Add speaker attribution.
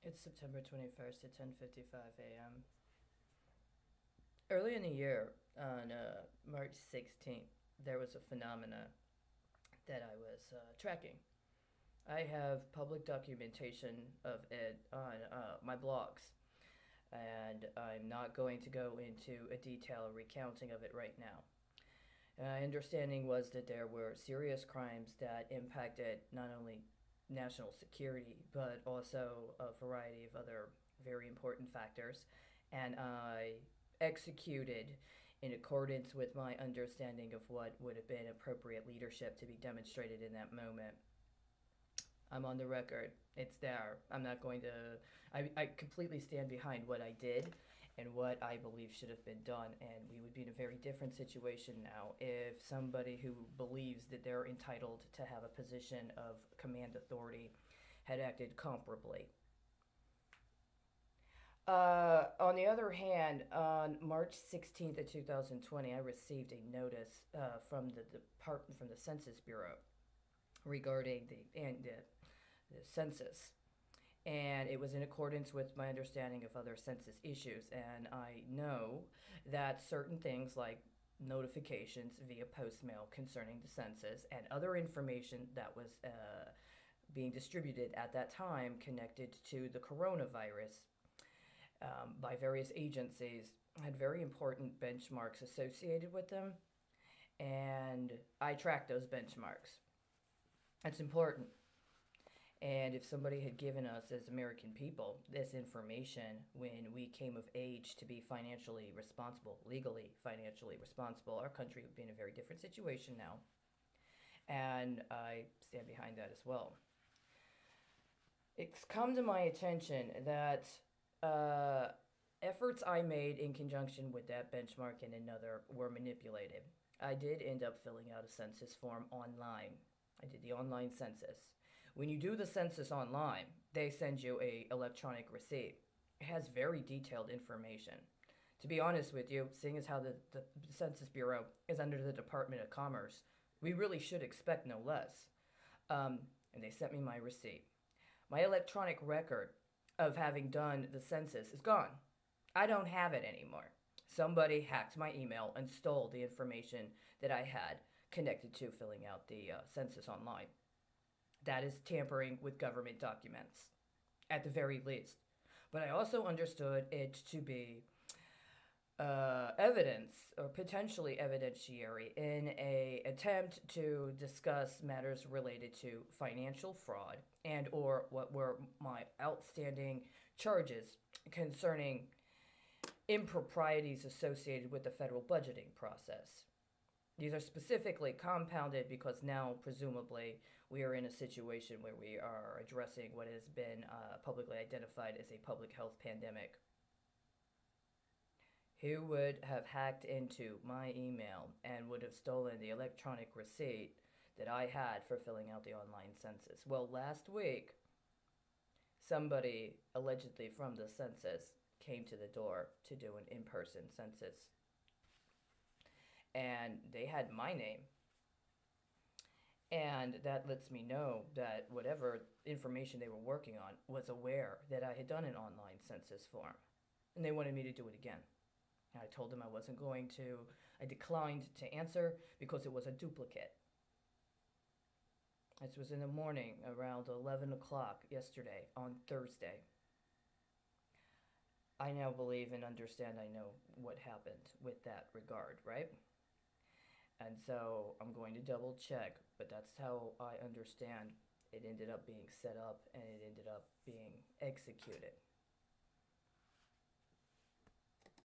Speaker 1: It's September 21st at 10:55 a.m. Early in the year, on March 16th, there was a phenomena that I was tracking. I have public documentation of it on my blogs, and I'm not going to go into a detailed recounting of it right now. My understanding was that there were serious crimes that impacted not only national security, but also a variety of other very important factors. And I executed in accordance with my understanding of what would have been appropriate leadership to be demonstrated in that moment. I'm on the record. It's there. I'm not going to. I completely stand behind what I did and what I believe should have been done. And we would be in a very different situation now if somebody who believes that they're entitled to have a position of command authority had acted comparably. On the other hand, on March 16th of 2020, I received a notice from the department from the Census Bureau regarding the census, and it was in accordance with my understanding of other census issues. And I know that certain things like notifications via post mail concerning the census and other information that was being distributed at that time connected to the coronavirus by various agencies had very important benchmarks associated with them, and I track those benchmarks. It's important. And if somebody had given us, as American people, this information when we came of age to be financially responsible, legally financially responsible, our country would be in a very different situation now. And I stand behind that as well. It's come to my attention that efforts I made in conjunction with that benchmark and another were manipulated. I did end up filling out a census form online. I did the online census. When you do the census online, they send you a electronic receipt. It has very detailed information. To be honest with you, seeing as how the Census Bureau is under the Department of Commerce, we really should expect no less. And they sent me my receipt. My electronic record of having done the census is gone. I don't have it anymore. Somebody hacked my email and stole the information that I had connected to filling out the census online. That is tampering with government documents, at the very least. But I also understood it to be evidence or potentially evidentiary in a attempt to discuss matters related to financial fraud and or what were my outstanding charges concerning improprieties associated with the federal budgeting process. These are specifically compounded because now, presumably, we are in a situation where we are addressing what has been publicly identified as a public health pandemic. Who would have hacked into my email and would have stolen the electronic receipt that I had for filling out the online census? Well, last week, somebody allegedly from the census came to the door to do an in-person census, and they had my name. And that lets me know that whatever information they were working on was aware that I had done an online census form. And they wanted me to do it again. And I told them I wasn't going to. I declined to answer because it was a duplicate. This was in the morning around 11 o'clock yesterday on Thursday. I now believe and understand I know what happened with that regard, right? And so I'm going to double check, but that's how I understand it ended up being set up and it ended up being executed.